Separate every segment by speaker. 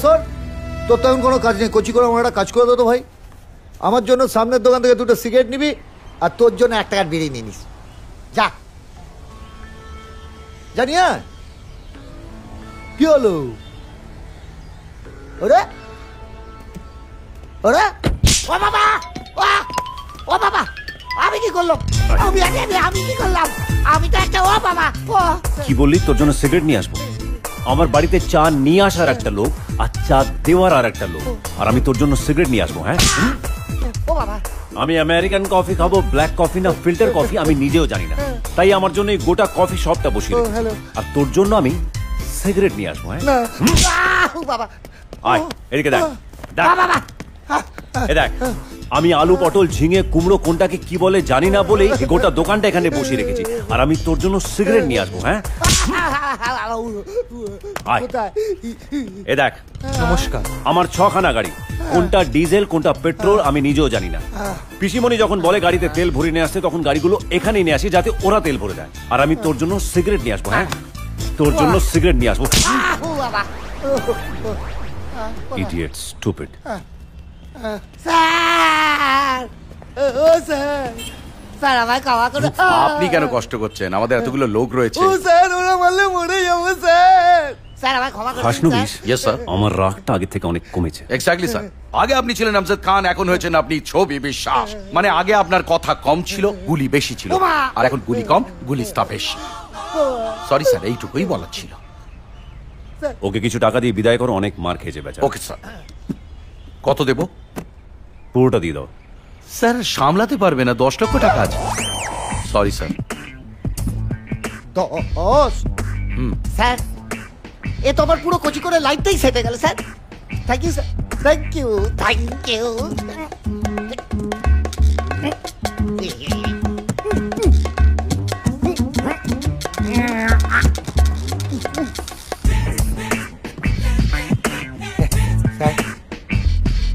Speaker 1: শোন, তোর তেমন কোনো কাজ নেই, কচি করে আমার একটা কাজ করে দো তো ভাই। আমার জন্য সামনের দোকান থেকে 2টো সিগারেট নিবি, আর তোর জন্য 1 টাকার বিড়ি নিয়ে নিস। যা জানিয়া কি হলো? ওরে ওরে ও বাবা, ও বাবা, আমি কি করলাম? আমি কি করলাম? আমি তো একটা ও বাবা।
Speaker 2: কি বললি? তোর জন্য সিগারেট নিয়ে আসবো? আমার বাড়িতে চা নিয়ে আসার একটা লোক, আর চা দেওয়ার আর একটা লোক, আর আমি তোর জন্য সিগারেট নিয়ে আসবো? হ্যাঁ,
Speaker 1: ও বাবা,
Speaker 2: আমি আমেরিকান কফি খাবো, ব্ল্যাক কফি না ফিল্টার কফি আমি নিজেও জানি না, তাই আমার জন্য এই গোটা কফি শপটা বসিয়ে রেখেছি। আর তোর জন্য আমি সিগারেট নিয়ে আসবো। হ্যাঁ, আয় এদিকে দেখ, দেখ আমি আলু পটল ঝিঙে কুমড়ো কোনটাকে কি বলে জানি না বলেই গোটা দোকানটা এখানে বসিয়ে রেখেছি, আর আমি তোর জন্য সিগারেট নিয়ে আসবো। হ্যাঁ, এ দেখ,
Speaker 3: নমস্কার।
Speaker 2: আমার 6খানা গাড়ি, কোনটা ডিজেল কোনটা পেট্রোল আমি নিজেও জানি না। পিসিমণি যখন বলে গাড়িতে তেল ভরে নিয়ে আসতে, তখন গাড়িগুলো এখানেই নিয়ে আসি যাতে ওরা তেল ভরে দেয়, আর আমি তোর জন্য সিগারেট নিয়ে আসবো। হ্যাঁ, তোর জন্য সিগারেট নিয়ে আসবো। Idiot, stupid.
Speaker 3: আপনি কেন কষ্ট করছেন? আমাদের এতগুলো লোক রয়েছে।
Speaker 2: হাসনুবিশ,
Speaker 3: ইয়েস স্যার।
Speaker 2: আমার রাগটা আগে থেকে অনেক কমেছে।
Speaker 3: Exactly sir. আগে আপনি ছিলেন আমজাদ খান, এখন হয়েছেন আপনি ছবি বিশ্বাস। মানে আগে আপনার কথা কম ছিল, গুলি বেশি ছিল, আর এখন গুলি কম, গুলিস্তা বেশি। সরি স্যার, এইটুকুই বলার ছিল।
Speaker 2: ওকে কিছু টাকা দিয়ে বিদায় করো, অনেক মার খেয়েছে বেচারা।
Speaker 3: Okay sir. কত দেব?
Speaker 2: পুরোটা দিয়ে দাও।
Speaker 3: স্যার সামলাতে পারবে না, 10 লক্ষ টাকা আছে। Sorry sir.
Speaker 1: স্যার, এ তো আমার পুরো কচি করে লাইফটাই সেটে গেল sir. Thank you sir, thank you, thank you.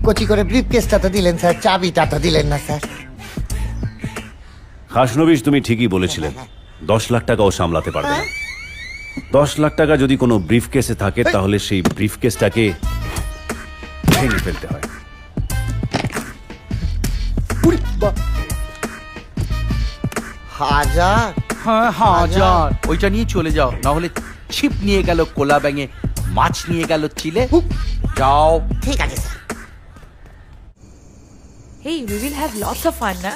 Speaker 1: কচি করে ব্রিফ কেসটা তো দিলেন স্যার, চাবিটা তো দিলেন না স্যার।
Speaker 2: হাসনুবিশ, তুমি ঠিকই বলেছিলে, 10 লাখ টাকাও সামলাতে পারবে না। 10 লাখ টাকা যদি কোনো ব্রিফ কেসে থাকে, তাহলে সেই ব্রিফ কেসটাকে ভেঙে ফেলতে হয়।
Speaker 1: হাজার?
Speaker 3: হ্যাঁ, হাজার। ওইটা নিয়ে চলে যাও, না হলে ছিপ নিয়ে গেল কোলা ব্যাঙে, মাছ নিয়ে গেল চিলে। যাও।
Speaker 1: ঠিক আছে sir.
Speaker 4: Hey, we will have lots of fun, না?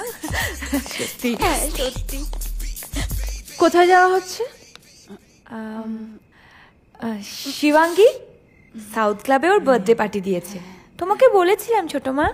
Speaker 4: সত্যি সত্যি। কোথায় যাওয়া হচ্ছে? শিবাঙ্গী সাউথ ক্লাবে ওর বার্থডে পার্টি দিয়েছে, তোমাকে বলেছিলাম ছোট মা।